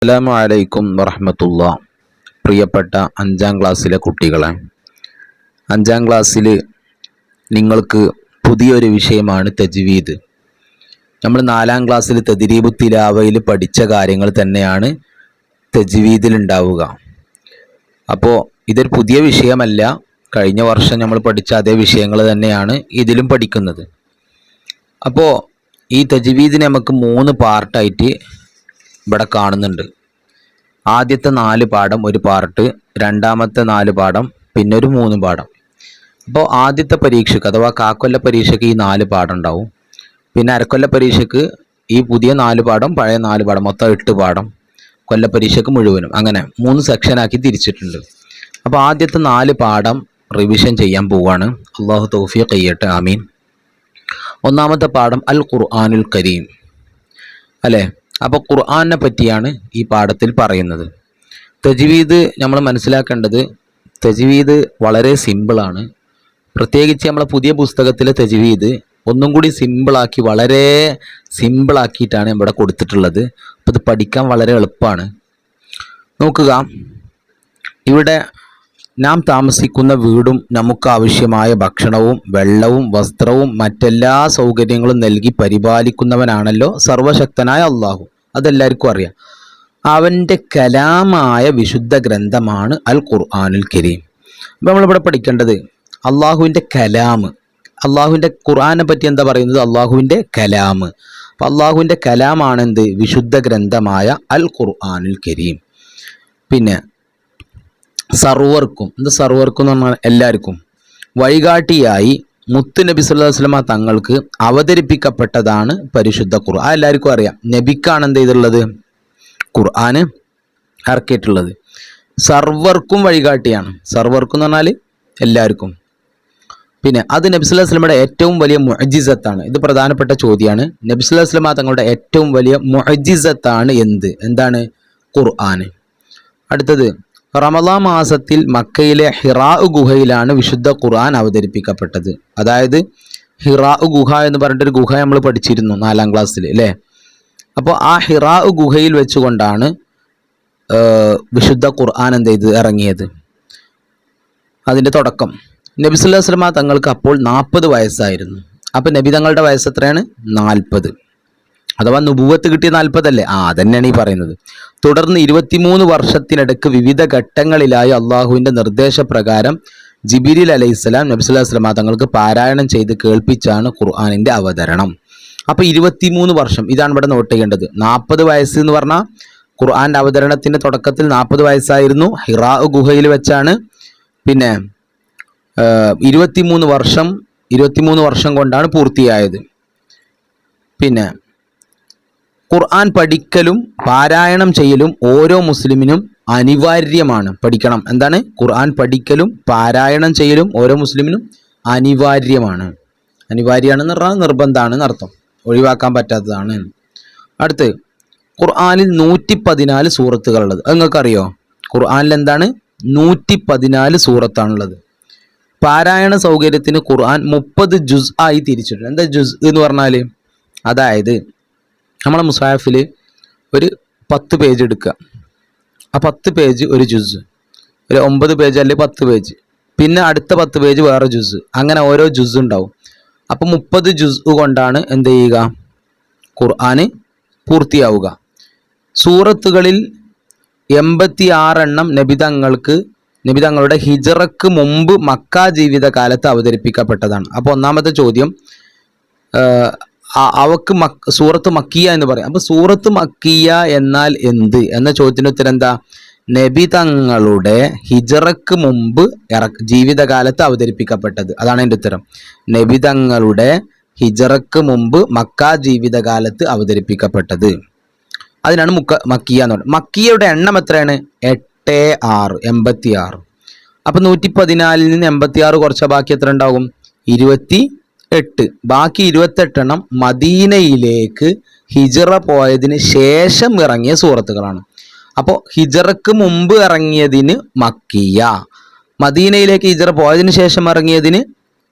അസ്സലാമു അലൈക്കും വറഹ്മത്തുള്ളാഹി. പ്രിയപ്പെട്ട 5ാം ക്ലാസ്സിലെ കുട്ടികളെ, 5ാം ക്ലാസ്സിൽ നിങ്ങൾക്ക് പുതിയൊരു വിഷയമാണ് തജ്വീദ്. നമ്മൾ 4ാം ക്ലാസ്സിൽ തദ്രീബു തിലാവയിൽ പഠിച്ച കാര്യങ്ങൾ തന്നെയാണ് തജ്വീദിൽ ഉണ്ടാവുക. അപ്പോൾ ഇതൊരു പുതിയ വിഷയമല്ല, കഴിഞ്ഞ വർഷം നമ്മൾ പഠിച്ച അതേ വിഷയങ്ങൾ തന്നെയാണ് ഇതിലും പഠിക്കുന്നത്. അപ്പോൾ ഈ തജ്വീദിനെ നമുക്ക് 3 പാർട്ടായിട്ട് ഇവിടെ കാണുന്നുണ്ട്. ആദ്യത്തെ 4 പാഠം ഒരു പാർട്ട്, രണ്ടാമത്തെ 4 പാഠം, പിന്നെ ഒരു 3 പാഠം. അപ്പോൾ ആദ്യത്തെ പരീക്ഷയ്ക്ക് അഥവാ കാക്കൊല്ല പരീക്ഷയ്ക്ക് ഈ 4 പാഠം ഉണ്ടാവും. പിന്നെ അരക്കൊല്ല പരീക്ഷയ്ക്ക് ഈ പുതിയ 4 പാഠം, പഴയ 4 പാഠം, മൊത്തം 8 പാഠം. കൊല്ല പരീക്ഷയ്ക്ക് മുഴുവനും അങ്ങനെ 3 സെക്ഷനാക്കി തിരിച്ചിട്ടുണ്ട്. അപ്പോൾ ആദ്യത്തെ 4 പാഠം റിവിഷൻ ചെയ്യാൻ പോവുകയാണ്. അള്ളാഹു തൗഫീഖ് ചെയ്യട്ടെ, ആമീൻ. ഒന്നാമത്തെ പാഠം അൽ ഖുർആനുൽ കരീം അല്ലേ. അപ്പോൾ ഖുർആനെ പറ്റിയാണ് ഈ പാഠത്തിൽ പറയുന്നത്. തജ്വീദ് നമ്മൾ മനസ്സിലാക്കേണ്ടത്, തജ്വീദ് വളരെ സിമ്പിളാണ്. പ്രത്യേകിച്ച് നമ്മളെ പുതിയ പുസ്തകത്തിലെ തജ്വീദ് ഒന്നും കൂടി സിമ്പിളാക്കി, വളരെ സിമ്പിളാക്കിയിട്ടാണ് ഇവിടെ കൊടുത്തിട്ടുള്ളത്. അപ്പോൾ ഇത് പഠിക്കാൻ വളരെ എളുപ്പമാണ്. നോക്കുക, ഇവിടെ നാം താമസിക്കുന്ന വീടും നമുക്ക് ആവശ്യമായ ഭക്ഷണവും വെള്ളവും വസ്ത്രവും മറ്റെല്ലാ സൗകര്യങ്ങളും നൽകി പരിപാലിക്കുന്നവനാണല്ലോ സർവശക്തനായ അള്ളാഹു. അതെല്ലാവർക്കും അറിയാം. അവൻ്റെ കലാമായ വിശുദ്ധ ഗ്രന്ഥമാണ് അൽ ഖുർആനുൽ കരീം. അപ്പോൾ നമ്മളിവിടെ പഠിക്കേണ്ടത് അള്ളാഹുവിൻ്റെ കലാം. അള്ളാഹുവിൻ്റെ ഖുർആനെ പറ്റി എന്താ പറയുന്നത്? അള്ളാഹുവിൻ്റെ കലാം. അപ്പോൾ അള്ളാഹുവിൻ്റെ കലാമാണെന്ത്? വിശുദ്ധ ഗ്രന്ഥമായ അൽ ഖുർആനുൽ കരീം. പിന്നെ സർവർക്കും, എന്ത് സർവർക്കും എന്ന് പറഞ്ഞാൽ എല്ലാവർക്കും വഴികാട്ടിയായി മുത്ത് നബി സല്ലല്ലാഹു അലൈഹി വസല്ലമ തങ്ങൾക്ക് അവതരിപ്പിക്കപ്പെട്ടതാണ് പരിശുദ്ധ ഖുർആൻ. എല്ലാവർക്കും അറിയാം, നബിക്കാണ് എന്ത് ചെയ്തിട്ടുള്ളത്? ഖുർആന് ഇറക്കിയിട്ടുള്ളത്. സർവർക്കും വഴികാട്ടിയാണ്. സർവർക്കും എന്ന് പറഞ്ഞാൽ എല്ലാവർക്കും. പിന്നെ അത് നബി സല്ലല്ലാഹു അലൈഹി വസല്ലമയുടെ ഏറ്റവും വലിയ മുഅ്ജിസത്താണ്. ഇത് പ്രധാനപ്പെട്ട ചോദ്യമാണ്. നബി സല്ലല്ലാഹു അലൈഹി വസല്ലമ തങ്ങളുടെ ഏറ്റവും വലിയ മുഅ്ജിസത്താണ് എന്താണ്? ഖുർആൻ. അടുത്തത്, റമളാൻ മാസത്തിൽ മക്കയിലെ ഹിറാ ഗുഹയിലാണ് വിശുദ്ധ ഖുർആൻ അവതരിപ്പിക്കപ്പെട്ടത്. അതായത് ഹിറാ ഗുഹ എന്ന് പറഞ്ഞിട്ടൊരു ഗുഹ നമ്മൾ പഠിച്ചിരുന്നു 4ാം ക്ലാസ്സിൽ അല്ലേ. അപ്പോൾ ആ ഹിറാ ഗുഹയിൽ വെച്ചുകൊണ്ടാണ് വിശുദ്ധ ഖുർആൻ എന്ത് ചെയ്ത് ഇറങ്ങിയത്. അതിൻ്റെ തുടക്കം നബി സല്ലല്ലാഹു അലൈഹി വസല്ലമ തങ്ങൾക്ക് അപ്പോൾ 40 വയസ്സായിരുന്നു. അപ്പോൾ നബി തങ്ങളുടെ വയസ്സ് എത്രയാണ്? 40. അഥവാ നുബുവത്ത് കിട്ടിയ 40 അല്ലേ? അതന്നെയാണ് ഈ പറയുന്നത്. തുടർന്ന് 23 വർഷത്തിനിടയ്ക്ക് വിവിധ ഘട്ടങ്ങളിലായി അള്ളാഹുവിൻ്റെ നിർദ്ദേശപ്രകാരം ജിബിരിൽ അലൈഹിസ്സലാം നബി സല്ലല്ലാഹു അലൈഹി വസല്ലം തങ്ങൾക്ക് പാരായണം ചെയ്ത് കേൾപ്പിച്ചാണ് ഖുർആനിൻ്റെ അവതരണം. അപ്പോൾ 23 വർഷം, ഇതാണ് ഇവിടെ നോട്ട് ചെയ്യേണ്ടത്. 40 വയസ്സ് എന്ന് പറഞ്ഞാൽ ഖുർആൻ്റെ അവതരണത്തിൻ്റെ തുടക്കത്തിൽ 40 വയസ്സായിരുന്നു, ഹിറാ ഗുഹയിൽ വെച്ചാണ്. പിന്നെ 23 വർഷം കൊണ്ടാണ് പൂർത്തിയായത്. പിന്നെ ഖുർആൻ പഠിക്കലും പാരായണം ചെയ്യലും ഓരോ മുസ്ലിമിനും അനിവാര്യമാണ്. പഠിക്കണം. എന്താണ്? ഖുർആൻ പഠിക്കലും പാരായണം ചെയ്യലും ഓരോ മുസ്ലിമിനും അനിവാര്യമാണ്. അനിവാര്യമാണെന്ന് പറഞ്ഞാൽ നിർബന്ധമാണ് എന്നർത്ഥം, ഒഴിവാക്കാൻ പറ്റാത്തതാണ്. അടുത്ത്, ഖുർആനിൽ 114 സൂറത്തുകളുള്ളത്. അത് നിങ്ങൾക്കറിയോ? ഖുർആനിൽ എന്താണ്? 114 സൂറത്താണുള്ളത്. പാരായണ സൗകര്യത്തിന് ഖുർആൻ 30 ജുസ് ആയി തിരിച്ചിട്ടുണ്ട്. എന്താ ജുസ് എന്ന് പറഞ്ഞാൽ? അതായത് നമ്മളെ മുസാഫിൽ ഒരു 10 പേജ് എടുക്കുക. ആ 10 പേജ് ഒരു ജുസ്, ഒരു 9 പേജ് അല്ലെങ്കിൽ 10 പേജ്, പിന്നെ അടുത്ത 10 പേജ് വേറെ ജുസ്, അങ്ങനെ ഓരോ ജുസ് ഉണ്ടാവും. അപ്പോൾ 30 ജുസ് കൊണ്ടാണ് എന്ത് ചെയ്യുക? ഖുർആന് പൂർത്തിയാവുക. സൂറത്തുകളിൽ 86 എണ്ണം നബിതങ്ങളുടെ ഹിജറക്ക് മുമ്പ് മക്ക ജീവിതകാലത്ത് അവതരിപ്പിക്കപ്പെട്ടതാണ്. അപ്പോൾ ഒന്നാമത്തെ ചോദ്യം, അവക്ക് സൂറത്ത് മക്കിയ എന്ന് പറയും. അപ്പോൾ സൂറത്ത് മക്കിയ എന്നാൽ എന്ത് എന്ന ചോദ്യത്തിന് ഉത്തരം എന്താ? നബി തങ്ങളുടെ ഹിജറക്ക് മുമ്പ് ജീവിതകാലത്ത് അവതരിപ്പിക്കപ്പെട്ടത്. അതാണ് എൻ്റെ ഉത്തരം. നബി തങ്ങളുടെ ഹിജറക്ക് മുമ്പ് മക്ക ജീവിതകാലത്ത് അവതരിപ്പിക്കപ്പെട്ടത്, അതിനാണ് മക്കിയ എന്ന് പറയുന്നത്. മക്കിയയുടെ എണ്ണം എത്രയാണ്? 86. അപ്പോൾ 114 നിന്ന് 86 കുറച്ച ബാക്കി എത്ര ഉണ്ടാകും? 28. ബാക്കി 28 എണ്ണം മദീനയിലേക്ക് ഹിജറ പോയതിന് ശേഷം ഇറങ്ങിയ സൂറത്തുകളാണ്. അപ്പോൾ ഹിജറക്ക് മുമ്പ് ഇറങ്ങിയതിന് മക്കിയ, മദീനയിലേക്ക് ഹിജറ പോയതിന് ശേഷം ഇറങ്ങിയതിന്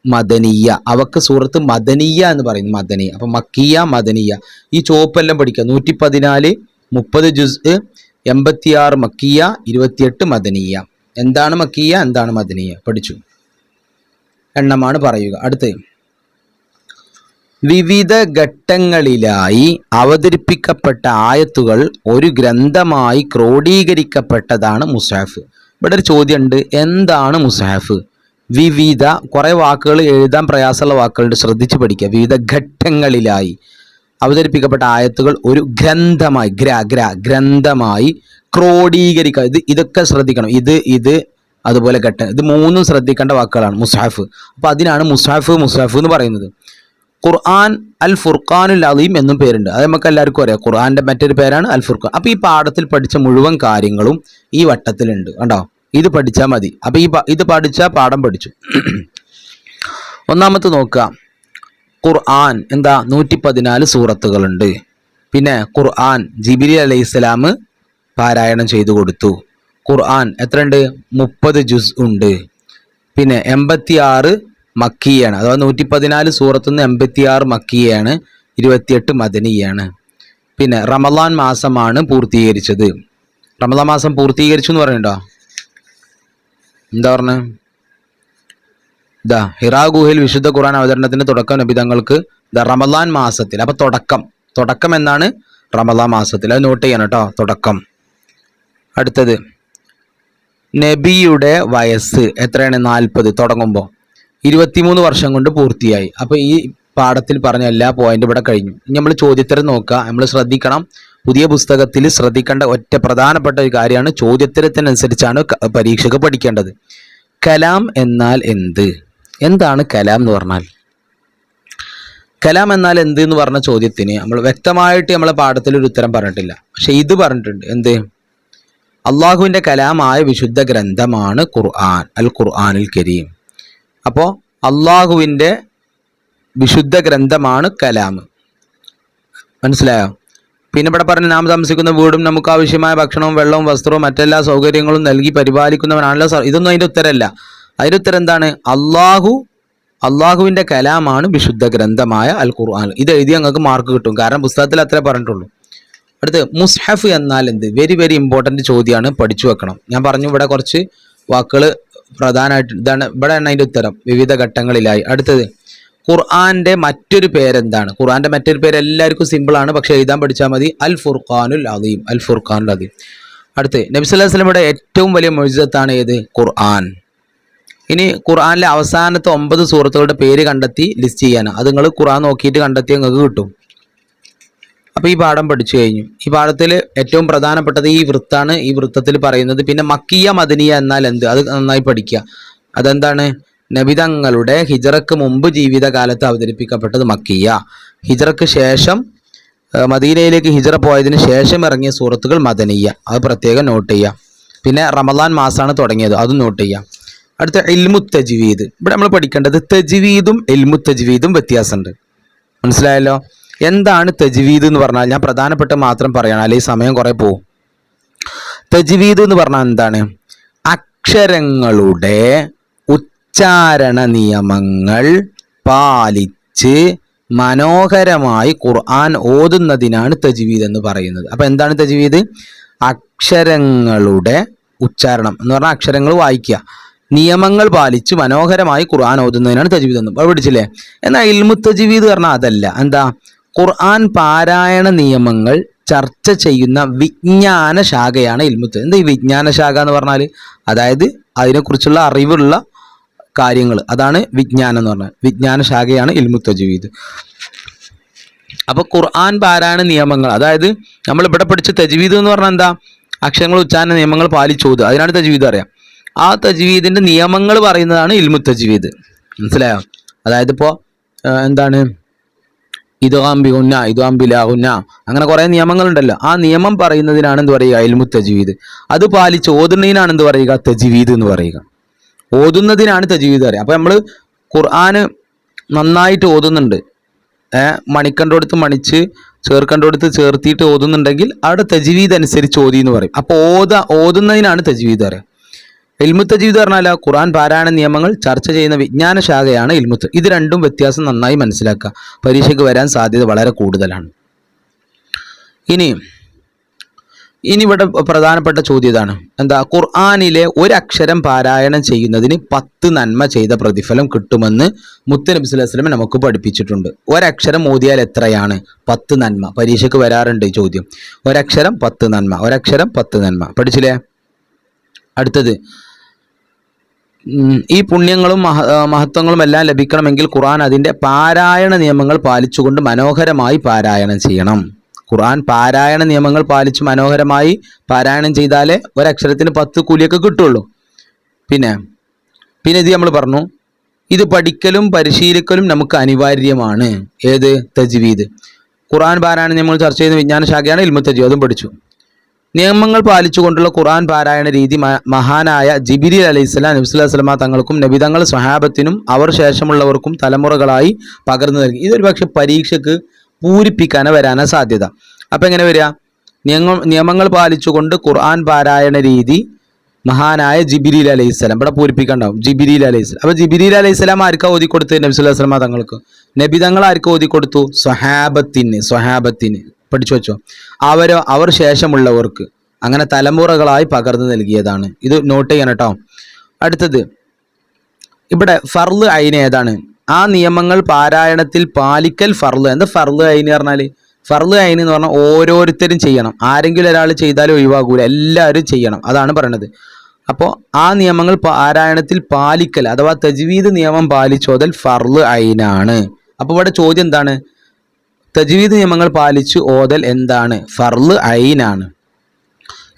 മദനിയ. അവക്ക് സൂറത്ത് മദനിയ എന്ന് പറയുന്നു, മദനിയ. അപ്പം മക്കിയ, മദനിയ. ഈ ചോപ്പെല്ലാം പഠിക്കുക. 114, 30 ജുസ്, 86 മക്കിയ, 28 മദനിയ. എന്താണ് മക്കിയ, എന്താണ് മദനിയ പഠിച്ചു. എണ്ണമാണ് പറയുക. അടുത്ത്, വിവിധ ഘട്ടങ്ങളിലായി അവതരിപ്പിക്കപ്പെട്ട ആയത്തുകൾ ഒരു ഗ്രന്ഥമായി ക്രോഡീകരിക്കപ്പെട്ടതാണ് മുസ്ഹഫ്. ഇവിടെ ഒരു ചോദ്യമുണ്ട്, എന്താണ് മുസ്ഹഫ്? വിവിധ, കുറേ വാക്കുകൾ എഴുതാൻ പ്രയാസമുള്ള വാക്കുകളുണ്ട്, ശ്രദ്ധിച്ച് പഠിക്കുക. വിവിധ ഘട്ടങ്ങളിലായി അവതരിപ്പിക്കപ്പെട്ട ആയത്തുകൾ ഒരു ഗ്രന്ഥമായി ഗ്രന്ഥമായി ക്രോഡീകരിക്കുക. ഇതൊക്കെ ശ്രദ്ധിക്കണം. ഇത് അതുപോലെ ഘട്ടം, ഇത് മൂന്നും ശ്രദ്ധിക്കേണ്ട വാക്കുകളാണ് മുസ്ഹഫ്. അപ്പോൾ അതിനാണ് മുസ്ഹഫ് എന്ന് പറയുന്നത്. ഖുർആൻ അൽ ഫുർഖാനുൽ അലീം എന്നും പേരുണ്ട്. അത് നമുക്ക് എല്ലാവർക്കും അറിയാം. ഖുർആന്റെ മറ്റൊരു പേരാണ് അൽ ഫുർഖാൻ. അപ്പോൾ ഈ പാഠത്തിൽ പഠിച്ച മുഴുവൻ കാര്യങ്ങളും ഈ വട്ടത്തിലുണ്ട്. കണ്ടോ, ഇത് പഠിച്ചാൽ മതി. അപ്പോൾ ഇത് പഠിച്ചാൽ പാഠം പഠിച്ചു. ഒന്നാമത്തെ നോക്കുക, ഖുർആൻ എന്താ 114 സൂറത്തുകളുണ്ട്. പിന്നെ ഖുർആൻ ജിബ്രീൽ അലൈഹിസ്സലാം പാരായണം ചെയ്തു കൊടുത്തു. ഖുർആൻ എത്രയുണ്ട്? 30 ജുസ് ഉണ്ട്. പിന്നെ 86 മക്കിയാണ്, അഥവാ 114 സൂറത്തുനിന്ന് 86 മക്കിയാണ്, 28 മദനിയാണ്. പിന്നെ റമളാൻ മാസമാണ് പൂർത്തീകരിച്ചത്. റമളാൻ മാസം പൂർത്തീകരിച്ചു എന്ന് പറയുന്നുണ്ടോ? എന്താ പറഞ്ഞ? ഹിറാ ഗുഹയിൽ വിശുദ്ധ ഖുർആൻ അവതരണത്തിന്റെ തുടക്കം നബി തങ്ങൾക്ക് റമളാൻ മാസത്തിൽ. അപ്പൊ തുടക്കം എന്നാണ് റമളാൻ മാസത്തിൽ. അത് നോട്ട് ചെയ്യണം കേട്ടോ, തുടക്കം. അടുത്തത്, നബിയുടെ വയസ്സ് എത്രയാണ്? 40. തുടങ്ങുമ്പോൾ 23 വർഷം കൊണ്ട് പൂർത്തിയായി. അപ്പോൾ ഈ പാഠത്തിൽ പറഞ്ഞ എല്ലാ പോയിന്റും ഇവിടെ കഴിഞ്ഞു. ഇനി നമ്മൾ ചോദ്യോത്തരം നോക്കുക. നമ്മൾ ശ്രദ്ധിക്കണം, പുതിയ പുസ്തകത്തിൽ ശ്രദ്ധിക്കേണ്ട ഒറ്റ പ്രധാനപ്പെട്ട ഒരു കാര്യമാണ്, ചോദ്യോത്തരത്തിനനുസരിച്ചാണ് പരീക്ഷയ്ക്ക് പഠിക്കേണ്ടത്. കലാം എന്നാൽ എന്ത്? എന്താണ് കലാം എന്ന് പറഞ്ഞാൽ? കലാം എന്നാൽ എന്ത് എന്ന് പറഞ്ഞ ചോദ്യത്തിന് നമ്മൾ വ്യക്തമായിട്ട് നമ്മളെ പാഠത്തിൽ ഒരു ഉത്തരം പറഞ്ഞിട്ടില്ല. പക്ഷെ ഇത് പറഞ്ഞിട്ടുണ്ട്. എന്ത്? അള്ളാഹുവിൻ്റെ കലാമായ വിശുദ്ധ ഗ്രന്ഥമാണ് ഖുർആൻ, അൽ ഖുർആനുൽ കരീം. അപ്പോൾ അള്ളാഹുവിൻ്റെ വിശുദ്ധ ഗ്രന്ഥമാണ് കലാം. മനസ്സിലായോ? പിന്നെ ഇവിടെ പറഞ്ഞ് നാം താമസിക്കുന്ന വീടും നമുക്ക് ആവശ്യമായ ഭക്ഷണവും വെള്ളവും വസ്ത്രവും മറ്റെല്ലാ സൗകര്യങ്ങളും നൽകി പരിപാലിക്കുന്നവനാണല്ലോ. ഇതൊന്നും അതിൻ്റെ ഉത്തരമല്ല. അതിൻ്റെ ഉത്തരം എന്താണ്? അള്ളാഹുവിൻ്റെ കലാമാണ് വിശുദ്ധ ഗ്രന്ഥമായ അൽ ഖുർആൻ. ഇത് എഴുതി ഞങ്ങൾക്ക് മാർക്ക് കിട്ടും, കാരണം പുസ്തകത്തിൽ അത്രേ പറഞ്ഞിട്ടുള്ളൂ. അടുത്ത്, മുസ്ഹഫ് എന്നാൽ എന്ത്? വെരി വെരി ഇമ്പോർട്ടൻറ്റ് ചോദ്യമാണ്, പഠിച്ചു വെക്കണം. ഞാൻ പറഞ്ഞു ഇവിടെ കുറച്ച് വാക്കുകൾ പ്രധാനമായിട്ട് ഇതാണ്. ഇവിടെയാണ് അതിൻ്റെ ഉത്തരം, വിവിധ ഘട്ടങ്ങളിലായി. അടുത്തത്, ഖുർആന്റെ മറ്റൊരു പേരെന്താണ്? ഖുർആന്റെ മറ്റൊരു പേര് എല്ലാവർക്കും സിമ്പിളാണ്, പക്ഷെ എഴുതാൻ പഠിച്ചാൽ മതി. അൽ ഫുർഖാനുൽ അലീം, അൽ ഫുർഖാനുൽ അലീം. അടുത്ത്, നബി സല്ലല്ലാഹു അലൈഹി വസല്ലമയുടെ ഏറ്റവും വലിയ മുഅ്ജിസത്താണ് ഏത്? ഖുർആൻ. ഇനി ഖുർആനിലെ അവസാനത്തെ 9 സൂറത്തുകളുടെ പേര് കണ്ടെത്തി ലിസ്റ്റ് ചെയ്യാനാണ്. അത് നിങ്ങൾ ഖുർആൻ നോക്കിയിട്ട് കണ്ടെത്തി നിങ്ങൾക്ക് കിട്ടും. അപ്പോൾ ഈ പാഠം പഠിച്ചു കഴിഞ്ഞു. ഈ പാഠത്തിൽ ഏറ്റവും പ്രധാനപ്പെട്ടത് ഈ വൃത്താണ്. ഈ വൃത്തത്തിൽ പറയുന്നത്. പിന്നെ മക്കിയ മദനിയ എന്നാൽ എന്ത്? അത് നന്നായി പഠിക്കുക. അതെന്താണ്? നബിതങ്ങളുടെ ഹിജറക്ക് മുമ്പ് ജീവിതകാലത്ത് അവതരിപ്പിക്കപ്പെട്ടത് മക്കിയ, ഹിജറക്ക് ശേഷം മദീനയിലേക്ക് ഹിജറ പോയതിന് ശേഷം ഇറങ്ങിയ സൂറത്തുകൾ മദനിയ. അത് പ്രത്യേകം നോട്ട് ചെയ്യുക. പിന്നെ റമളാൻ മാസമാണ് തുടങ്ങിയത്, അതും നോട്ട് ചെയ്യുക. അടുത്ത, ഇൽമു തജ്വീദ്. ഇവിടെ നമ്മൾ പഠിക്കേണ്ടത് തജ്വീദും ഇൽമു തജ്വീദും വ്യത്യാസമുണ്ട്. മനസ്സിലായല്ലോ? എന്താണ് തജ്വീദ് എന്ന് പറഞ്ഞാൽ ഞാൻ പ്രധാനപ്പെട്ട മാത്രം പറയണം, അല്ലെങ്കിൽ സമയം കുറേ പോകും. തജ്വീദ് എന്ന് പറഞ്ഞാൽ എന്താണ്? അക്ഷരങ്ങളുടെ ഉച്ചാരണ നിയമങ്ങൾ പാലിച്ച് മനോഹരമായി ഖുർആൻ ഓതുന്നതിനാണ് തജ്വീദ് എന്ന് പറയുന്നത്. അപ്പോൾ എന്താണ് തജ്വീദ്? അക്ഷരങ്ങളുടെ ഉച്ചാരണം എന്ന് പറഞ്ഞാൽ അക്ഷരങ്ങൾ വായിക്കുക, നിയമങ്ങൾ പാലിച്ച് മനോഹരമായി ഖുർആൻ ഓതുന്നതിനാണ് തജ്വീദ് എന്ന്. അപ്പോൾ പഠിച്ചില്ലേ? എന്നാൽ ഇൽമു തജ്വീദ് പറഞ്ഞാൽ അതല്ല. എന്താ? ഖുർആൻ പാരായണ നിയമങ്ങൾ ചർച്ച ചെയ്യുന്ന വിജ്ഞാന ശാഖയാണ് ഇൽമു തജ്വീദ്. എന്താ ഈ വിജ്ഞാന ശാഖ എന്ന് പറഞ്ഞാൽ? അതായത് അതിനെക്കുറിച്ചുള്ള അറിവുള്ള കാര്യങ്ങൾ, അതാണ് വിജ്ഞാനം എന്ന് പറഞ്ഞാൽ. വിജ്ഞാന ശാഖയാണ് ഇൽമു തജ്വീദ്. അപ്പോൾ ഖുർആൻ പാരായണ നിയമങ്ങൾ, അതായത് നമ്മൾ ഇവിടെ പഠിച്ച തജ്വീദ് എന്ന് പറഞ്ഞാൽ എന്താ? അക്ഷരങ്ങൾ ഉച്ചാരണ നിയമങ്ങൾ പാലിച്ചോത്, അതിനാണ് തജ്വീദ് അറിയാം. ആ തജ്വീദിന്റെ നിയമങ്ങൾ പറയുന്നതാണ് ഇൽമു തജ്വീദ്. മനസ്സിലായോ? അതായത് ഇപ്പോൾ എന്താണ്? ഇദ്ഗാംബിഹുന്ന, ഇദ്ഗാംബിലാഹുന്ന, അങ്ങനെ കുറേ നിയമങ്ങളുണ്ടല്ലോ. ആ നിയമം പറയുന്നതിനാണ് എന്ത് പറയുക? ഇൽമു തജ്വീദ്. അത് പാലിച്ച് ഓതുന്നതിനാണ് എന്ത് പറയുക? തജ്വീദ് എന്ന് പറയുക. ഓതുന്നതിനാണ് തജ്വീദ് പറയുക. അപ്പോൾ നമ്മൾ ഖുർആന് നന്നായിട്ട് ഓതുന്നുണ്ട്, മണിക്കണ്ടോടുത്ത് മണിച്ച് ചേർക്കണ്ടോടുത്ത് ചേർത്തിയിട്ട് ഓതുന്നുണ്ടെങ്കിൽ അവിടെ തജ്വീദ് അനുസരിച്ച് ഓതി എന്ന് പറയും. അപ്പോൾ ഓതുന്നതിനാണ് തജ്വീദ് പറയുക. ഇൽമു തജ്വീദ് പറഞ്ഞാൽ ഖുർആൻ പാരായണ നിയമങ്ങൾ ചർച്ച ചെയ്യുന്ന വിജ്ഞാന ശാഖയാണ് ഇൽമു. ഇത് രണ്ടും വ്യത്യാസം നന്നായി മനസ്സിലാക്കുക. പരീക്ഷയ്ക്ക് വരാൻ സാധ്യത വളരെ കൂടുതലാണ്. ഇനി ഇനി ഇവിടെ പ്രധാനപ്പെട്ട ചോദ്യം ഇതാണ്, എന്താ? ഖുർആനിലെ ഒരക്ഷരം പാരായണം ചെയ്യുന്നതിന് 10 നന്മ ചെയ്ത പ്രതിഫലം കിട്ടുമെന്ന് മുത്തനബി സ്വല്ലല്ലാഹു അലൈഹി വസല്ലം നമുക്ക് പഠിപ്പിച്ചിട്ടുണ്ട്. ഒരക്ഷരം ഓതിയാൽ എത്രയാണ്? 10 നന്മ. പരീക്ഷയ്ക്ക് വരാറുണ്ട് ഈ ചോദ്യം. ഒരക്ഷരം 10 നന്മ, ഒരക്ഷരം 10 നന്മ. പഠിച്ചില്ലേ? അടുത്തത്, ഈ പുണ്യങ്ങളും മഹത്വങ്ങളും എല്ലാം ലഭിക്കണമെങ്കിൽ ഖുർആൻ അതിൻ്റെ പാരായണ നിയമങ്ങൾ പാലിച്ചുകൊണ്ട് മനോഹരമായി പാരായണം ചെയ്യണം. ഖുർആൻ പാരായണ നിയമങ്ങൾ പാലിച്ച് മനോഹരമായി പാരായണം ചെയ്താലേ ഒരക്ഷരത്തിന് 10 കൂലിയൊക്കെ കിട്ടുള്ളൂ. പിന്നെ ഇത് നമ്മൾ പറഞ്ഞു, ഇത് പഠിക്കലും പരിശീലിക്കലും നമുക്ക് അനിവാര്യമാണ്. ഏത്? തജ്വീദ്. ഖുർആൻ പാരായണ നിയമങ്ങൾ ചർച്ച ചെയ്യുന്ന വിജ്ഞാന ശാഖയാണ് ഇൽമു തജ്വീദ്. അതും പഠിച്ചു. നിയമങ്ങൾ പാലിച്ചുകൊണ്ടുള്ള ഖുർആൻ പാരായണ രീതി മഹാനായ ജിബ്രീൽ അലൈഹിസ്സലാം നബി സല്ലല്ലാഹു അലൈഹി വസല്ലം തങ്ങൾക്കും നബിതങ്ങൾ സ്വഹാബത്തിനും അവർ ശേഷമുള്ളവർക്കും തലമുറകളായി പകർന്നു നൽകി. ഇതൊരു പക്ഷെ പരീക്ഷയ്ക്ക് പൂരിപ്പിക്കാനോ വരാനോ സാധ്യത. അപ്പം എങ്ങനെ വരിക? നിയമങ്ങൾ പാലിച്ചുകൊണ്ട് ഖുർആൻ പാരായണ രീതി മഹാനായ ജിബ്രീൽ അലൈഹിസ്സലാം, ഇവിടെ പൂരിപ്പിക്കണ്ടാവും, ജിബ്രീൽ അലൈഹിസ്സലാം. അപ്പോൾ ജിബ്രീൽ അലൈഹിസ്സലാം ആർക്കാ ഓതിക്കൊടുത്ത്? നബി സല്ലല്ലാഹു അലൈഹി വസല്ലം തങ്ങൾക്ക്. നബിതങ്ങൾ ആർക്കാ ഓതിക്കൊടുത്തു? സ്വഹാബത്തിന്. പഠിച്ചു വെച്ചോ. അവർ ശേഷമുള്ളവർക്ക്, അങ്ങനെ തലമുറകളായി പകർന്നു നൽകിയതാണ്. ഇത് നോട്ട് ചെയ്യണം കേട്ടോ. അടുത്തത്, ഇവിടെ ഫർള് ഐൻ ഏതാണ്? ആ നിയമങ്ങൾ പാരായണത്തിൽ പാലിക്കൽ ഫർള്. എന്താ ഫർള് ഐൻ പറഞ്ഞാൽ? ഫർള് ഐൻ എന്ന് പറഞ്ഞാൽ ഓരോരുത്തരും ചെയ്യണം. ആരെങ്കിലും ഒരാൾ ചെയ്താലും ഒഴിവാകൂല, എല്ലാവരും ചെയ്യണം. അതാണ് പറയണത്. അപ്പോൾ ആ നിയമങ്ങൾ പാരായണത്തിൽ പാലിക്കൽ അഥവാ തജ്വീദ് നിയമം പാലിച്ചോതൽ ഫർള് ഐനാണ്. അപ്പോൾ ഇവിടെ ചോദ്യം എന്താണ്? തജ്വീദ് നിയമങ്ങൾ പാലിച്ച് ഓതൽ എന്താണ്? ഫർള് ഐനാണ്.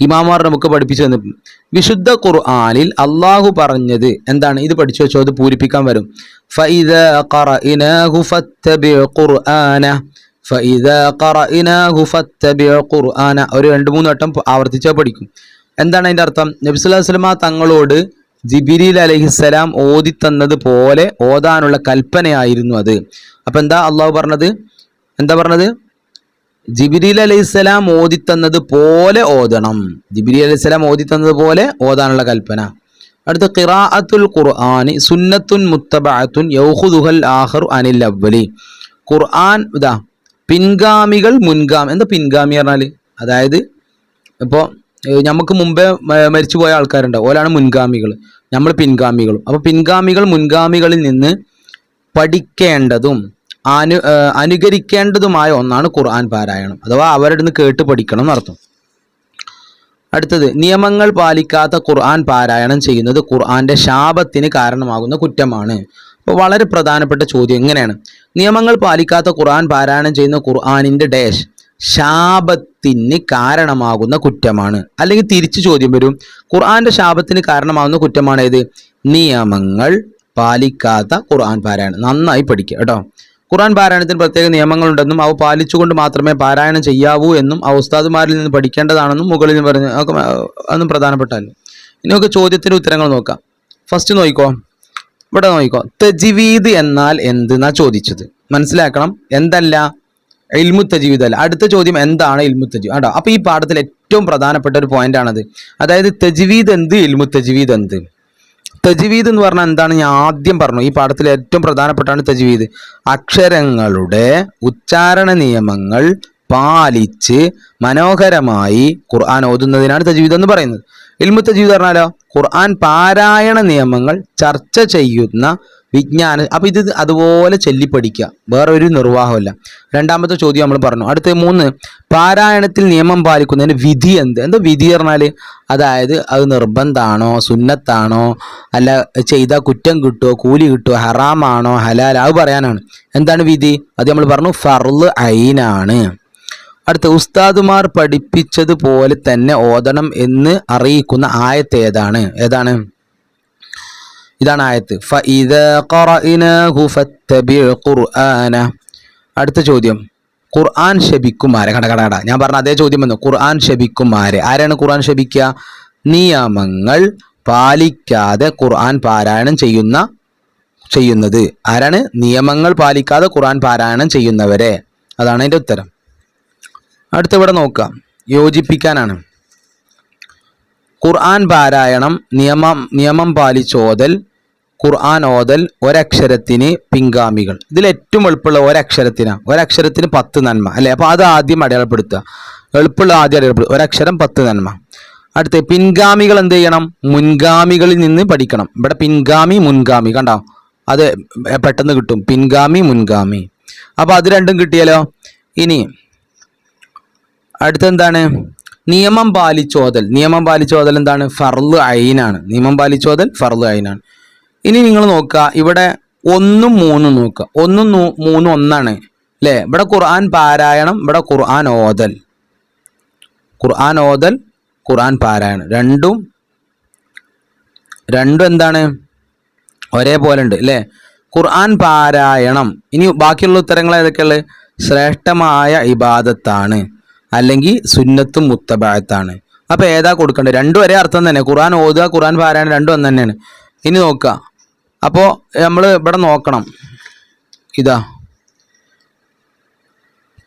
ഇമാമാർ നമുക്ക് പഠിപ്പിച്ചു തന്നിട്ടുണ്ട്. വിശുദ്ധ ഖുർആനിൽ അള്ളാഹു പറഞ്ഞത് എന്താണ്? ഇത് പഠിച്ചു വെച്ചോ, അത് പൂരിപ്പിക്കാൻ വരും. ഫഇദാ ഖറഅനാഹു ഫത്തബിഉ ഖുർആന, ഫഇദാ ഖറഅനാഹു ഫത്തബിഉ ഖുർആന. ഒരു 2-3 വട്ടം ആവർത്തിച്ചാൽ പഠിക്കും. എന്താണ് അതിൻ്റെ അർത്ഥം? നബി സല്ലല്ലാഹു അലൈഹി വസല്ലം തങ്ങളോട് ജിബ്രീൽ അലൈഹിസ്സലാം ഓതി തന്നത് പോലെ ഓതാനുള്ള കൽപ്പനയായിരുന്നു അത്. അപ്പം എന്താ അള്ളാഹു പറഞ്ഞത്? ജിബ്രീൽ അലൈഹിസ്സലാം ഓതിത്തന്നത് പോലെ ഓതണം. ജിബ്രീൽ അലൈഹിസ്സലാം ഓതിത്തന്നത് പോലെ ഓതാനുള്ള കൽപ്പന. അടുത്ത, ഖിറാഅത്തുൽ ഖുർആനി സുന്നത്തുൻ മുത്തബഅത്തുൻ യൗഖുദുഹൽ ആഖിറു അനിൽ അവ്വലി. ഖുർആൻ ഇതാ പിൻഗാമികൾ എന്താ പിൻഗാമി പറഞ്ഞാൽ? അതായത് ഇപ്പോൾ നമുക്ക് മുമ്പേ മരിച്ചു പോയ ആൾക്കാരുണ്ടാവും, ഓലാണ് മുൻഗാമികൾ, നമ്മൾ പിൻഗാമികളും. അപ്പോൾ പിൻഗാമികൾ മുൻഗാമികളിൽ നിന്ന് പഠിക്കേണ്ടതും അനുകരിക്കേണ്ടതുമായ ഒന്നാണ് ഖുർആൻ പാരായണം, അഥവാ അവരുടെ നിന്ന് കേട്ട് പഠിക്കണം എന്നർത്ഥം. അടുത്തത്, നിയമങ്ങൾ പാലിക്കാത്ത ഖുർആൻ പാരായണം ചെയ്യുന്നത് ഖുർആന്റെ ശാപത്തിന് കാരണമാകുന്ന കുറ്റമാണ്. അപ്പോൾ വളരെ പ്രധാനപ്പെട്ട ചോദ്യം എങ്ങനെയാണ്? നിയമങ്ങൾ പാലിക്കാത്ത ഖുർആൻ പാരായണം ചെയ്യുന്ന ഖുർആനിന്റെ ഡാഷ് ശാപത്തിന് കാരണമാകുന്ന കുറ്റമാണ്. അല്ലെങ്കിൽ തിരിച്ചു ചോദ്യം വരും, ഖുർആന്റെ ശാപത്തിന് കാരണമാകുന്ന കുറ്റമാണ് ഏത്? നിയമങ്ങൾ പാലിക്കാത്ത ഖുർആൻ പാരായണം. നന്നായി പഠിക്കുക കേട്ടോ. ഖുർആൻ പാരായണത്തിന് പ്രത്യേക നിയമങ്ങളുണ്ടെന്നും അവ പാലിച്ചുകൊണ്ട് മാത്രമേ പാരായണം ചെയ്യാവൂ എന്നും ആ ഉസ്താദുമാരിൽ നിന്ന് പഠിക്കേണ്ടതാണെന്നും മുകളിൽ പറഞ്ഞ് അതൊന്നും പ്രധാനപ്പെട്ടല്ല. ഇനി നമുക്ക് ചോദ്യത്തിൻ്റെ ഉത്തരങ്ങൾ നോക്കാം. ഫസ്റ്റ് നോക്കിക്കോ, ഇവിടെ നോക്കിക്കോ. തജ്വീദ് എന്നാൽ എന്തെന്നാ ചോദിച്ചത്, മനസ്സിലാക്കണം. എന്തല്ല? ഇൽമു തജ്വീദ് അല്ല. അടുത്ത ചോദ്യം, എന്താണ് ഇൽമു തജ്വീദ്? കേട്ടോ. അപ്പോൾ ഈ പാഠത്തിൽ ഏറ്റവും പ്രധാനപ്പെട്ട ഒരു പോയിന്റ് ആണത്. അതായത് തജ്വീദ് എന്ത്, ഇൽമു തജ്വീദ് എന്ത്. തജ്വീദ് എന്ന് പറഞ്ഞാൽ എന്താണ്? ഞാൻ ആദ്യം പറഞ്ഞു, ഈ പാഠത്തിൽ ഏറ്റവും പ്രധാനപ്പെട്ടാണ് തജ്വീദ്. അക്ഷരങ്ങളുടെ ഉച്ചാരണ നിയമങ്ങൾ പാലിച്ച് മനോഹരമായി ഖുർആൻ ഓതുന്നതിനാണ് തജ്വീദ് എന്ന് പറയുന്നത്. ഇൽമു തജ്വീദ് പറഞ്ഞാലോ ഖുർആൻ പാരായണ നിയമങ്ങൾ ചർച്ച ചെയ്യുന്ന വിജ്ഞാനം. അപ്പം ഇത് അതുപോലെ ചൊല്ലിപ്പഠിക്കുക, വേറെ ഒരു നിർവാഹമല്ല. രണ്ടാമത്തെ ചോദ്യം നമ്മൾ പറഞ്ഞു. അടുത്ത 3, പാരായണത്തിൽ നിയമം പാലിക്കുന്നതിന് വിധി എന്ത്? എന്താ വിധി പറഞ്ഞാൽ? അതായത് അത് നിർബന്ധമാണോ, സുന്നത്താണോ, അല്ല ചെയ്താൽ കുറ്റം കിട്ടുമോ, കൂലി കിട്ടുമോ, ഹറാമാണോ, ഹലാൽ, അത് പറയാനാണ്. എന്താണ് വിധി? അത് നമ്മൾ പറഞ്ഞു ഫർള് ഐനാണ്. അടുത്ത, ഉസ്താദുമാർ പഠിപ്പിച്ചതുപോലെ തന്നെ ഓതണം എന്ന് അറിയിക്കുന്ന ആയത്ത് ഏതാണ്? ഇതാണ് ആയത്ത്. ഫഇദാ ഖറഅനാഹു ഫത്തബിഉ ഖുർആന. അടുത്ത ചോദ്യം, ഖുർആൻ ശപിക്കുമാരെ. കട ഞാൻ പറഞ്ഞ അതേ ചോദ്യം വന്നു. ഖുർആൻ ശപിക്കുമാരെ. ആരാണ് ഖുർആൻ ശപിക്കുക? നിയമങ്ങൾ പാലിക്കാതെ ഖുർആൻ പാരായണം ചെയ്യുന്നത് ആരാണ്? നിയമങ്ങൾ പാലിക്കാതെ ഖുർആൻ പാരായണം ചെയ്യുന്നവരെ. അതാണ് അതിൻ്റെ ഉത്തരം. അടുത്ത ഇവിടെ നോക്കാം, യോജിപ്പിക്കാനാണ്. ഖുർആൻ പാരായണം നിയമം പാലിച്ചോതൽ, ഖുർആൻ ഓതൽ ഒരക്ഷരത്തിന് പിൻഗാമികൾ. ഇതിൽ ഏറ്റവും എളുപ്പമുള്ള ഒരക്ഷരത്തിന് 10 നന്മ അല്ലേ? അപ്പോൾ അത് ആദ്യം അടയാളപ്പെടുത്തുക. എളുപ്പമുള്ള ആദ്യം അറിയപ്പെടും. ഒരക്ഷരം 10 നന്മ. അടുത്ത് പിൻഗാമികൾ എന്ത് ചെയ്യണം? മുൻഗാമികളിൽ നിന്ന് പഠിക്കണം. ഇവിടെ പിൻഗാമി മുൻഗാമി കണ്ടോ, അത് പെട്ടെന്ന് കിട്ടും. പിൻഗാമി മുൻഗാമി. അപ്പോൾ അത് രണ്ടും കിട്ടിയാലോ. ഇനി അടുത്തെന്താണ്? നിയമം പാലിച്ചോതൽ. നിയമം പാലിച്ചോതൽ എന്താണ്? ഫർള് ഐനാണ്. നിയമം പാലിച്ചോതൽ ഫർള് ഐനാണ്. ഇനി നിങ്ങൾ നോക്കുക, ഇവിടെ 1ഉം 3ഉം നോക്കുക. 1ഉം 3ഉം ഒന്നാണ് അല്ലേ? ഇവിടെ ഖുർആൻ പാരായണം, ഇവിടെ ഖുർആൻ ഓതൽ. ഖുർആൻ ഓതൽ, ഖുർആൻ പാരായണം രണ്ടും എന്താണ്? ഒരേപോലെ ഉണ്ട് അല്ലേ? ഖുർആൻ പാരായണം. ഇനി ബാക്കിയുള്ള ഉത്തരങ്ങൾ ഏതൊക്കെയുള്ളത്? ശ്രേഷ്ഠമായ ഇബാദത്താണ്, അല്ലെങ്കിൽ സുന്നത്തും മുത്തബഅത്താണ്. അപ്പോൾ ഏതാ കൊടുക്കേണ്ടത്? രണ്ടും ഒരേ അർത്ഥം തന്നെ. ഖുർആൻ ഓതുക, ഖുർആൻ പാരായണം രണ്ടും ഒന്ന് തന്നെയാണ്. ഇനി നോക്കുക, അപ്പോൾ നമ്മൾ ഇവിടെ നോക്കണം. ഇതാ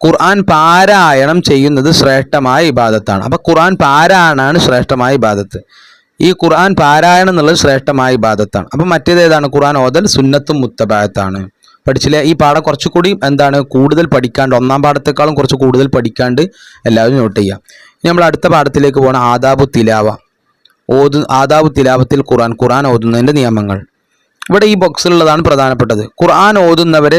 ഖുർആൻ പാരായണം ചെയ്യുന്നത് ശ്രേഷ്ഠമായ ഇബാദത്താണ്. അപ്പോൾ ഖുർആൻ പാരായണമാണ് ശ്രേഷ്ഠമായ ഇബാദത്ത്. ഈ ഖുർആൻ പാരായണം എന്നുള്ളത് ശ്രേഷ്ഠമായ ഇബാദത്താണ്. അപ്പം മറ്റേത് ഏതാണ്? ഖുർആൻ ഓതൽ സുന്നത്തും മുത്തബഅത്താണ്. പഠിച്ചില്ലേ? ഈ പാഠം കുറച്ചുകൂടി എന്താണ് കൂടുതൽ പഠിക്കാണ്ട്, ഒന്നാം പാഠത്തെക്കാളും കുറച്ച് കൂടുതൽ പഠിക്കാണ്ട് എല്ലാവരും നോട്ട് ചെയ്യാം. ഇനി നമ്മൾ അടുത്ത പാഠത്തിലേക്ക് പോകണം. ആദാബു തിലാവ. ആദാബു തിലാവത്തിൽ ഖുർആൻ ഓതുന്നതിൻ്റെ നിയമങ്ങൾ. ഇവിടെ ഈ ബോക്സിലുള്ളതാണ് പ്രധാനപ്പെട്ടത്. ഖുർആൻ ഓതുന്നവരെ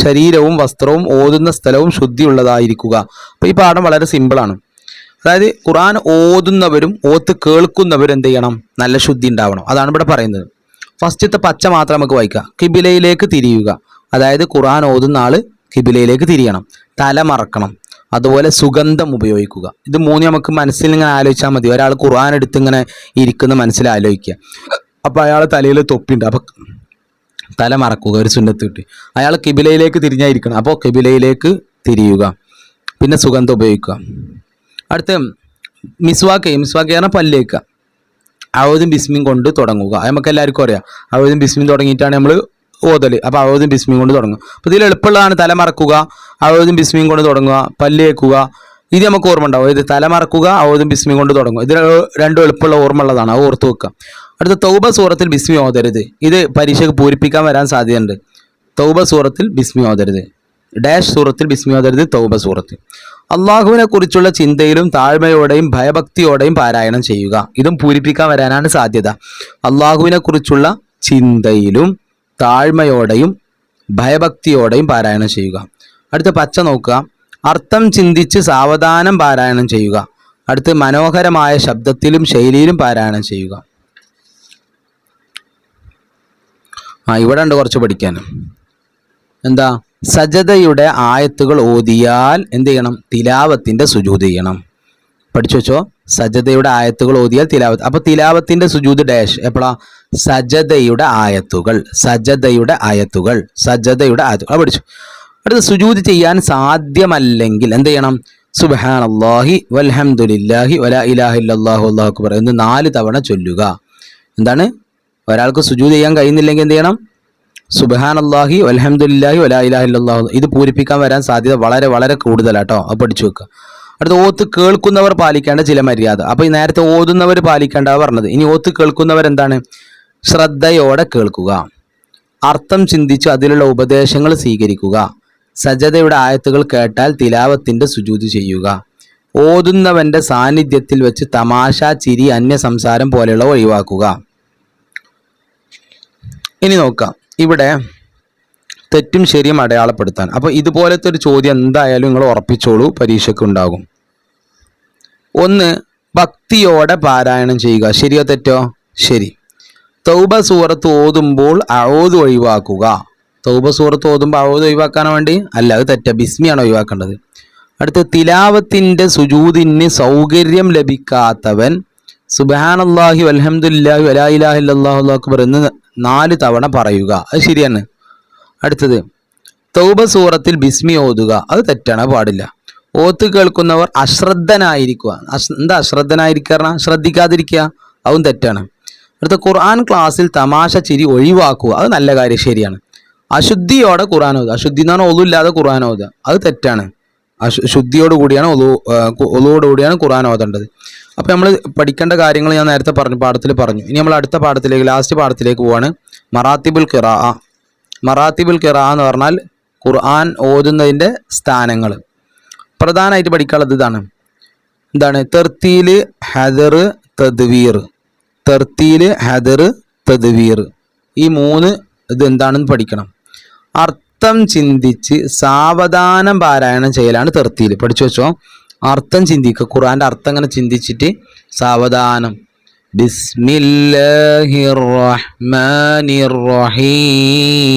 ശരീരവും വസ്ത്രവും ഓതുന്ന സ്ഥലവും ശുദ്ധിയുള്ളതായിരിക്കുക. അപ്പോൾ ഈ പാഠം വളരെ സിമ്പിളാണ്. അതായത് ഖുർആൻ ഓതുന്നവരും ഓത്ത് കേൾക്കുന്നവരും എന്ത് ചെയ്യണം? നല്ല ശുദ്ധി ഉണ്ടാവണം. അതാണ് ഇവിടെ പറയുന്നത്. ഫസ്റ്റത്തെ പച്ച മാത്രം നമുക്ക് വായിക്കാം. കിബിലയിലേക്ക് തിരിയുക. അതായത് ഖുർആൻ ഓതുന്ന ആള് കിബിലയിലേക്ക് തിരിയണം. തല മറക്കണം. അതുപോലെ സുഗന്ധം ഉപയോഗിക്കുക. ഇത് മൂന്ന് നമുക്ക് മനസ്സിൽ ഇങ്ങനെ ആലോചിച്ചാൽ മതി. ഒരാൾ ഖുർആൻ എടുത്ത് ഇങ്ങനെ ഇരിക്കുന്ന മനസ്സിൽ ആലോചിക്കുക. അപ്പോൾ അയാൾ തലയിൽ തൊപ്പിണ്ട്, അപ്പോൾ തല മറക്കുക, ഒരു സുന്നത്ത് കിട്ടി. അയാൾ കിബിലയിലേക്ക് തിരിഞ്ഞായിരിക്കണം, അപ്പോൾ കിബിലയിലേക്ക് തിരിയുക. പിന്നെ സുഗന്ധം ഉപയോഗിക്കുക. അടുത്ത മിസ്വാക്ക് പറഞ്ഞാൽ പല്ലേക്കുക. അവതും ബിസ്മിയും കൊണ്ട് തുടങ്ങുക. അത് നമുക്ക് എല്ലാവർക്കും അറിയാം. അവതും ബിസ്മിയും തുടങ്ങിയിട്ടാണ് നമ്മൾ ഓതൽ. അപ്പോൾ അവതും ബിസ്മിയും കൊണ്ട് തുടങ്ങുക. അപ്പോൾ ഇതിൽ എളുപ്പമുള്ളതാണ് തല മറക്കുക, അവതും ബിസ്മിയും കൊണ്ട് തുടങ്ങുക, പല്ലേക്കുക. ഇത് നമുക്ക് ഓർമ്മ ഉണ്ടാവും. ഇത് തല മറക്കുക, അവതും ബിസ്മിയും കൊണ്ട് തുടങ്ങുക. ഇത് രണ്ടും എളുപ്പമുള്ള ഓർമ്മ ഉള്ളതാണ്, അത് ഓർത്ത് വെക്കുക. അടുത്ത തൗബ സൂറത്തിൽ ബിസ്മി ഓതരുത്. ഇത് പരീക്ഷയ്ക്ക് പൂരിപ്പിക്കാൻ വരാൻ സാധ്യതയുണ്ട്. തൗബ സൂറത്തിൽ ബിസ്മി ഓതരുത്. ഡാഷ് സൂറത്തിൽ ബിസ്മി ഓതരുത്. തൗബ സൂറത്തിൽ. അള്ളാഹുവിനെ കുറിച്ചുള്ള ചിന്തയിലും താഴ്മയോടെയും ഭയഭക്തിയോടെയും പാരായണം ചെയ്യുക. ഇതും പൂരിപ്പിക്കാൻ വരാനാണ് സാധ്യത. അള്ളാഹുവിനെ കുറിച്ചുള്ള ചിന്തയിലും താഴ്മയോടെയും ഭയഭക്തിയോടെയും പാരായണം ചെയ്യുക. അടുത്ത പച്ച നോക്കുക. അർത്ഥം ചിന്തിച്ച് സാവധാനം പാരായണം ചെയ്യുക. അടുത്ത് മനോഹരമായ ശബ്ദത്തിലും ശൈലിയിലും പാരായണം ചെയ്യുക. ഇവിടെ ഉണ്ട് കുറച്ച് പഠിക്കാൻ. എന്താ? സജദയുടെ ആയത്തുകൾ ഓതിയാൽ എന്ത് ചെയ്യണം? തിലാവത്തിൻ്റെ സുജൂദ് ചെയ്യണം. പഠിച്ചു വെച്ചോ. സജദയുടെ ആയത്തുകൾ ഓതിയാൽ തിലാവത്ത്. അപ്പോൾ തിലാവത്തിൻ്റെ സുജൂദ് ഡാഷ് എപ്പോഴാ? സജദയുടെ ആയത്തുകൾ. സജദയുടെ ആയത്തുകൾ. സജദയുടെ ആയത്തുകൾ. അത് പഠിച്ചു. അടുത്ത് സുജൂദ് ചെയ്യാൻ സാധ്യമല്ലെങ്കിൽ എന്ത് ചെയ്യണം? സുബ്ഹാനല്ലാഹി വൽഹംദുലില്ലാഹി വലാ ഇലാഹ ഇല്ലല്ലാഹു അല്ലാഹു അക്ബർ എന്ന് 4 തവണ ചൊല്ലുക. എന്താണ്? ഒരാൾക്ക് സുജൂദ് ചെയ്യാൻ കഴിയുന്നില്ലെങ്കിൽ എന്ത് ചെയ്യണം? സുബ്ഹാനല്ലാഹി വൽഹംദുലില്ലാഹി വലാ ഇലാഹ ഇല്ലല്ലാഹു. ഇത് പൂരിപ്പിക്കാൻ വരാൻ സാധ്യത വളരെ വളരെ കൂടുതലാട്ടോ. അത് പഠിച്ചു വെക്കുക. അടുത്ത ഓത്ത് കേൾക്കുന്നവർ പാലിക്കേണ്ട ചില മര്യാദ. അപ്പോൾ ഈ നേരത്തെ ഓതുന്നവർ പാലിക്കേണ്ട പറഞ്ഞത്. ഇനി ഓത്ത് കേൾക്കുന്നവർ എന്താണ്? ശ്രദ്ധയോടെ കേൾക്കുക, അർത്ഥം ചിന്തിച്ച് അതിലുള്ള ഉപദേശങ്ങൾ സ്വീകരിക്കുക, സജദയുടെ ആയത്തുകൾ കേട്ടാൽ തിലാവത്തിൻ്റെ സുജൂദ് ചെയ്യുക, ഓതുന്നവൻ്റെ സാന്നിധ്യത്തിൽ വെച്ച് തമാശ, ചിരി, അന്യ സംസാരം പോലെയുള്ളവ ഒഴിവാക്കുക. ഇനി നോക്കാം. ഇവിടെ തെറ്റും ശരിയും അടയാളപ്പെടുത്താൻ. അപ്പോൾ ഇതുപോലത്തെ ഒരു ചോദ്യം എന്തായാലും നിങ്ങൾ ഉറപ്പിച്ചോളൂ, പരീക്ഷയ്ക്ക് ഉണ്ടാകും. 1. ഭക്തിയോടെ പാരായണം ചെയ്യുക. ശരിയോ തെറ്റോ? ശരി. തൗബ സൂറത്ത് ഓതുമ്പോൾ അഊദ് ഒഴിവാക്കുക. തൗബ സൂറത്ത് ഓതുമ്പോൾ അഊദ് ഒഴിവാക്കാൻ വേണ്ടി അല്ല, അത് തെറ്റ. ബിസ്മിയാണ് ഒഴിവാക്കേണ്ടത്. അടുത്ത തിലാവത്തിൻ്റെ സുജൂദിന് സൗകര്യം ലഭിക്കാത്തവൻ സുബ്ഹാനല്ലാഹി വൽഹംദുലില്ലാഹി വലാ ഇലാഹ ഇല്ലല്ലാഹു അല്ലാഹു അക്ബർ എന്ന് 4 തവണ പറയുക. അത് ശരിയാണ്. അടുത്തത് തൗബ സൂറത്തിൽ ബിസ്മി ഓതുക. അത് തെറ്റാണ്, പാടില്ല. ഓത്ത് കേൾക്കുന്നവർ അശ്രദ്ധനായിരിക്കുക. എന്താ അശ്രദ്ധനായിരിക്കുക? ശ്രദ്ധിക്കാതിരിക്കുക. അതും തെറ്റാണ്. അടുത്ത ഖുർആൻ ക്ലാസ്സിൽ തമാശ, ചിരി ഒഴിവാക്കുക. അത് നല്ല കാര്യം, ശരിയാണ്. അശുദ്ധിയോടെ ഖുർആൻ ഓതുക. അശുദ്ധി എന്ന് പറഞ്ഞാൽ ഒതുല്ലാതെ ഖുർആൻ ഓതുക. അത് തെറ്റാണ്. ശുദ്ധിയോടുകൂടിയാണ് ഒതുവോടുകൂടിയാണ് ഖുർആൻ ഓതേണ്ടത്. അപ്പോൾ നമ്മൾ പഠിക്കേണ്ട കാര്യങ്ങൾ ഞാൻ നേരത്തെ പാഠത്തിൽ പറഞ്ഞു. ഇനി നമ്മൾ അടുത്ത പാഠത്തിലേക്ക്, ലാസ്റ്റ് പാഠത്തിലേക്ക് പോവാണ്. മറാത്തിബുൽ ഖിറാഅ. മറാത്തിബുൽ ഖിറാഅ എന്ന് പറഞ്ഞാൽ ഖുർആൻ ഓതുന്നതിൻ്റെ സ്ഥാനങ്ങൾ. പ്രധാനമായിട്ട് പഠിക്കാനുള്ളത് ഇതാണ്. എന്താണ് തർത്തീല്, ഹദർ, തദ്വീർ. തർത്തീല്, ഹദർ, തദ്വീർ, ഈ 3 ഇത് എന്താണെന്ന് പഠിക്കണം. അർത്ഥം ചിന്തിച്ച് സാവധാനം പാരായണം ചെയ്യലാണ് തർത്തീല്. പഠിച്ചു വെച്ചോ. അർത്ഥം ചിന്തിക്കുക, ഖുർആന്റെ അർത്ഥം ഇങ്ങനെ ചിന്തിച്ചിട്ട് സാവധാനം ബിസ്മില്ലാഹിർ റഹ്മാനിർ റഹീം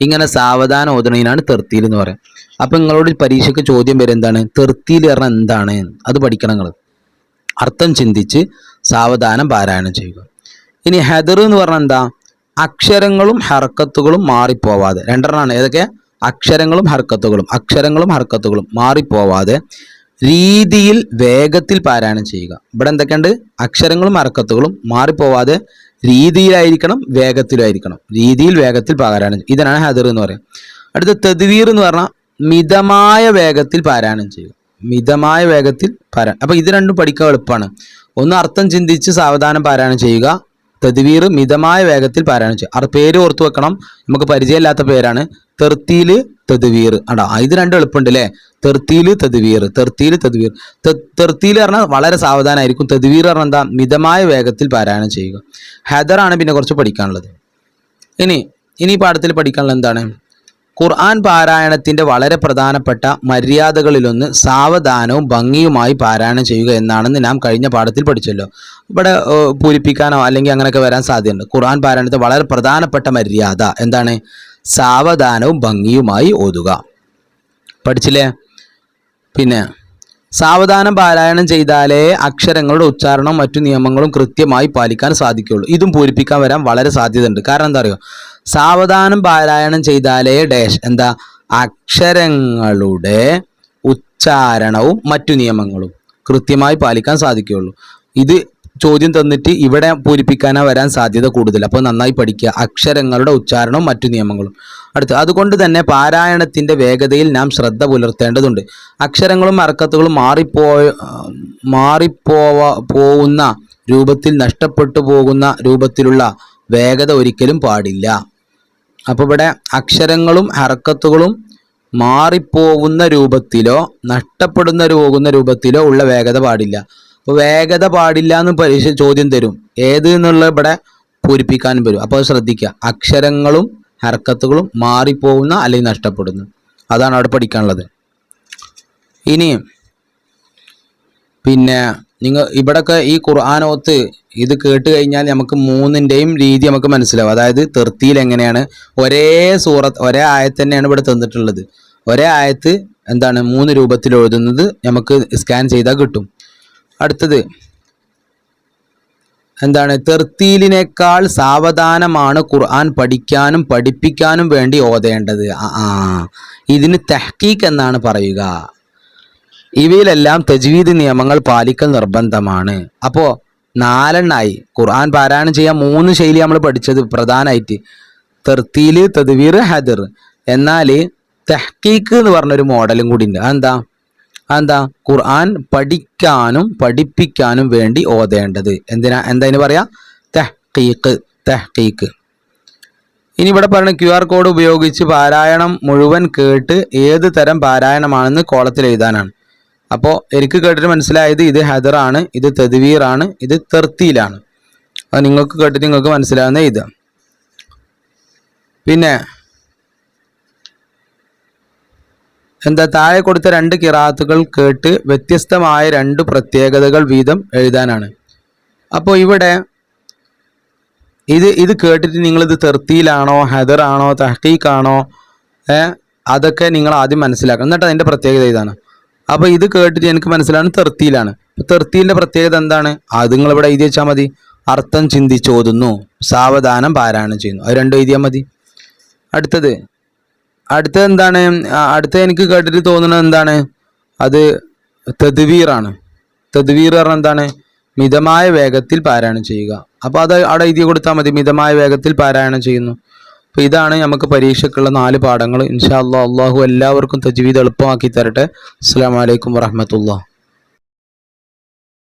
ഇങ്ങനെ സാവധാനം ഓതണതിനാണ് തർത്തീൽ എന്ന് പറയുന്നത്. അപ്പം നിങ്ങളോട് പരീക്ഷയ്ക്ക് ചോദ്യം വരും, എന്താണ് തർത്തീൽ പറഞ്ഞാൽ എന്താണ്, അത് പഠിക്കണം നിങ്ങൾ. അർത്ഥം ചിന്തിച്ച് സാവധാനം പാരായണം ചെയ്യുക. ഇനി ഹദർ എന്ന് പറഞ്ഞാൽ എന്താ, അക്ഷരങ്ങളും ഹർക്കത്തുകളും മാറിപ്പോവാതെ, രണ്ടെണ്ണമാണ് ഏതൊക്കെ, അക്ഷരങ്ങളും ഹർക്കത്തുകളും മാറിപ്പോവാതെ രീതിയിൽ വേഗത്തിൽ പാരായണം ചെയ്യുക. ഇവിടെ എന്തൊക്കെയുണ്ട്, അക്ഷരങ്ങളും ഹർക്കത്തുകളും മാറിപ്പോവാതെ രീതിയിലായിരിക്കണം, വേഗത്തിലായിരിക്കണം. രീതിയിൽ വേഗത്തിൽ പാരായണം, ഇതിനാണ് ഹദർ എന്ന് പറയുക. അടുത്ത തദ്വീർ എന്ന് പറഞ്ഞാൽ മിതമായ വേഗത്തിൽ പാരായണം ചെയ്യുക. മിതമായ വേഗത്തിൽ പാരായണം. അപ്പോൾ ഇത് രണ്ടും പഠിക്കാൻ എളുപ്പമാണ്. ഒന്ന് അർത്ഥം ചിന്തിച്ച് സാവധാനം പാരായണം ചെയ്യുക, തദ്വീർ മിതമായ വേഗത്തിൽ പാരായണം ചെയ്യുക. പേര് ഓർത്തു വെക്കണം, നമുക്ക് പരിചയമില്ലാത്ത പേരാണ്. തർത്തീല്, തദ്വീർ. ഇത് രണ്ടും എളുപ്പമുണ്ട് അല്ലേ. തർത്തീല്, തദ്വീർ. തർത്തീല് പറഞ്ഞാൽ വളരെ സാവധാനമായിരിക്കും. തദ്വീർ പറഞ്ഞാൽ എന്താ, മിതമായ വേഗത്തിൽ പാരായണം ചെയ്യുക. ഹദറാണ് പിന്നെ കുറച്ച് പഠിക്കാനുള്ളത്. ഇനി പാഠത്തിൽ പഠിക്കാനുള്ളത് എന്താണ്, ഖുർആൻ പാരായണത്തിന്റെ വളരെ പ്രധാനപ്പെട്ട മര്യാദകളിലൊന്ന് സാവധാനവും ഭംഗിയുമായി പാരായണം ചെയ്യുക എന്നാണെന്ന് നാം കഴിഞ്ഞ പാഠത്തിൽ പഠിച്ചല്ലോ. ഇവിടെ പൂരിപ്പിക്കാനോ അല്ലെങ്കിൽ അങ്ങനെയൊക്കെ വരാൻ സാധ്യതയുണ്ട്. ഖുർആൻ പാരായണത്തിൽ വളരെ പ്രധാനപ്പെട്ട മര്യാദ എന്താണ്, സാവധാനവും ഭംഗിയുമായി ഓതുക. പഠിച്ചില്ലേ. പിന്നെ സാവധാനം പാരായണം ചെയ്താലേ അക്ഷരങ്ങളുടെ ഉച്ചാരണവും മറ്റു നിയമങ്ങളും കൃത്യമായി പാലിക്കാൻ സാധിക്കുകയുള്ളൂ. ഇതും പൂരിപ്പിക്കാൻ വരാൻ വളരെ സാധ്യതയുണ്ട്. കാരണം എന്താ അറിയോ, സാവധാനം പാരായണം ചെയ്താലേ എന്താ, അക്ഷരങ്ങളുടെ ഉച്ചാരണവും മറ്റു നിയമങ്ങളും കൃത്യമായി പാലിക്കാൻ സാധിക്കുകയുള്ളൂ. ഇത് ചോദ്യം തന്നിട്ട് ഇവിടെ പൂരിപ്പിക്കാനാ വരാൻ സാധ്യത കൂടുതൽ. അപ്പോൾ നന്നായി പഠിക്കുക, അക്ഷരങ്ങളുടെ ഉച്ചാരണവും മറ്റു നിയമങ്ങളും. അതുകൊണ്ട് തന്നെ പാരായണത്തിന്റെ വേഗതയിൽ നാം ശ്രദ്ധ പുലർത്തേണ്ടതുണ്ട്. അക്ഷരങ്ങളും ഹർക്കത്തുകളും പോകുന്ന രൂപത്തിൽ, നഷ്ടപ്പെട്ടു പോകുന്ന രൂപത്തിലുള്ള വേഗത ഒരിക്കലും പാടില്ല. അപ്പോൾ ഇവിടെ അക്ഷരങ്ങളും ഹർക്കത്തുകളും മാറിപ്പോകുന്ന രൂപത്തിലോ പോകുന്ന രൂപത്തിലോ ഉള്ള വേഗത പാടില്ല. അപ്പോൾ വേഗത പാടില്ല എന്ന് പരീക്ഷ ചോദ്യം തരും, ഏത് എന്നുള്ള ഇവിടെ പൂരിപ്പിക്കാനും വരും. അപ്പോൾ ശ്രദ്ധിക്കുക, അക്ഷരങ്ങളും ഹർക്കത്തുകളും മാറിപ്പോകുന്ന അല്ലെങ്കിൽ നഷ്ടപ്പെടുന്നു, അതാണ് അവിടെ പഠിക്കാനുള്ളത്. ഇനി പിന്നെ നിങ്ങൾ ഇവിടെയൊക്കെ ഈ ഖുർആനോത്ത് ഇത് കേട്ട് കഴിഞ്ഞാൽ നമുക്ക് 3ൻ്റെയും രീതി നമുക്ക് മനസ്സിലാവും. അതായത് തർത്തീൽ എങ്ങനെയാണ്, ഒരേ ആയത്ത് തന്നെയാണ് ഇവിടെ തന്നിട്ടുള്ളത്. ഒരേ ആയത്ത് എന്താണ് 3 രൂപത്തിൽ എഴുതുന്നത് നമുക്ക് സ്കാൻ ചെയ്താൽ കിട്ടും. അടുത്തത് എന്താണ്, തർത്തീലിനേക്കാൾ സാവധാനമാണ് ഖുർആൻ പഠിക്കാനും പഠിപ്പിക്കാനും വേണ്ടി ഓതേണ്ടത്. ഇതിന് തഹ്കീഖ് എന്നാണ് പറയുക. ഇവയിലെല്ലാം തജ്വീദ് നിയമങ്ങൾ പാലിക്കൽ നിർബന്ധമാണ്. അപ്പോൾ 4 ഖുർആൻ പാരായണം ചെയ്യാൻ 3 ശൈലി നമ്മൾ പഠിച്ചത് പ്രധാനമായിട്ട്, തർത്തീല്, തദ്വീർ, ഹദർ. എന്നാൽ തഹ്കീഖ് എന്ന് പറഞ്ഞൊരു മോഡലും കൂടി ഉണ്ട്. അതെന്താ, ഖുർആൻ പഠിക്കാനും പഠിപ്പിക്കാനും വേണ്ടി ഓതേണ്ടത്. എന്താ ഇതിന് പറയാ, തഹ്കീഖ്. ഇനി ഇവിടെ പറയുന്ന QR കോഡ് ഉപയോഗിച്ച് പാരായണം മുഴുവൻ കേട്ട് ഏത് തരം പാരായണമാണെന്ന് കോളത്തിൽ എഴുതാനാണ്. അപ്പോൾ എനിക്ക് കേട്ടിട്ട് മനസ്സിലായത് ഇത് ഹദറാണ്, ഇത് തദ്വീറാണ്, ഇത് തർത്തീലാണ്. അത് നിങ്ങൾക്ക് കേട്ടിട്ട് നിങ്ങൾക്ക് മനസ്സിലാവുന്ന ഇത്. പിന്നെ താഴെ കൊടുത്ത 2 ഖിറാഅത്തുകൾ കേട്ട് വ്യത്യസ്തമായ 2 പ്രത്യേകതകൾ വീതം എഴുതാനാണ്. അപ്പോൾ ഇവിടെ ഇത് കേട്ടിട്ട് നിങ്ങളിത് തർത്തീലാണോ ഹദറാണോ തഹ്കീഖാണോ അതൊക്കെ നിങ്ങൾ ആദ്യം മനസ്സിലാക്കണം. എന്നിട്ട് അതിൻ്റെ പ്രത്യേകത ഇതാണ്. അപ്പോൾ ഇത് കേട്ടിട്ട് എനിക്ക് മനസ്സിലാണ് തർത്തീലാണ്. തർത്തീലിൻ്റെ പ്രത്യേകത എന്താണ്, അത് നിങ്ങളിവിടെ എഴുതി വെച്ചാൽ മതി. അർത്ഥം ചിന്തിച്ച് ഓതുന്നു, സാവധാനം പാരായണം ചെയ്യുന്നു, അത് 2 എഴുതിയാൽ മതി. അടുത്തത് എന്താണ്, എനിക്ക് കേട്ടിട്ട് തോന്നുന്നത് എന്താണ്, അത് തദ്വീറാണ്. തദ്വീർ പറഞ്ഞാൽ എന്താണ്, മിതമായ വേഗത്തിൽ പാരായണം ചെയ്യുക. അപ്പോൾ അത് അവിടെ എഴുതി കൊടുത്താൽ മതി, മിതമായ വേഗത്തിൽ പാരായണം ചെയ്യുന്നു. അപ്പോൾ ഇതാണ് നമുക്ക് പരീക്ഷയ്ക്കുള്ള 4 പാഠങ്ങൾ. ഇൻഷാ അല്ലാഹ്, അള്ളാഹു എല്ലാവർക്കും തജ്വീദ് എളുപ്പമാക്കി തരട്ടെ. അസ്സലാമു അലൈക്കും വറഹ്മത്തുള്ളാഹി.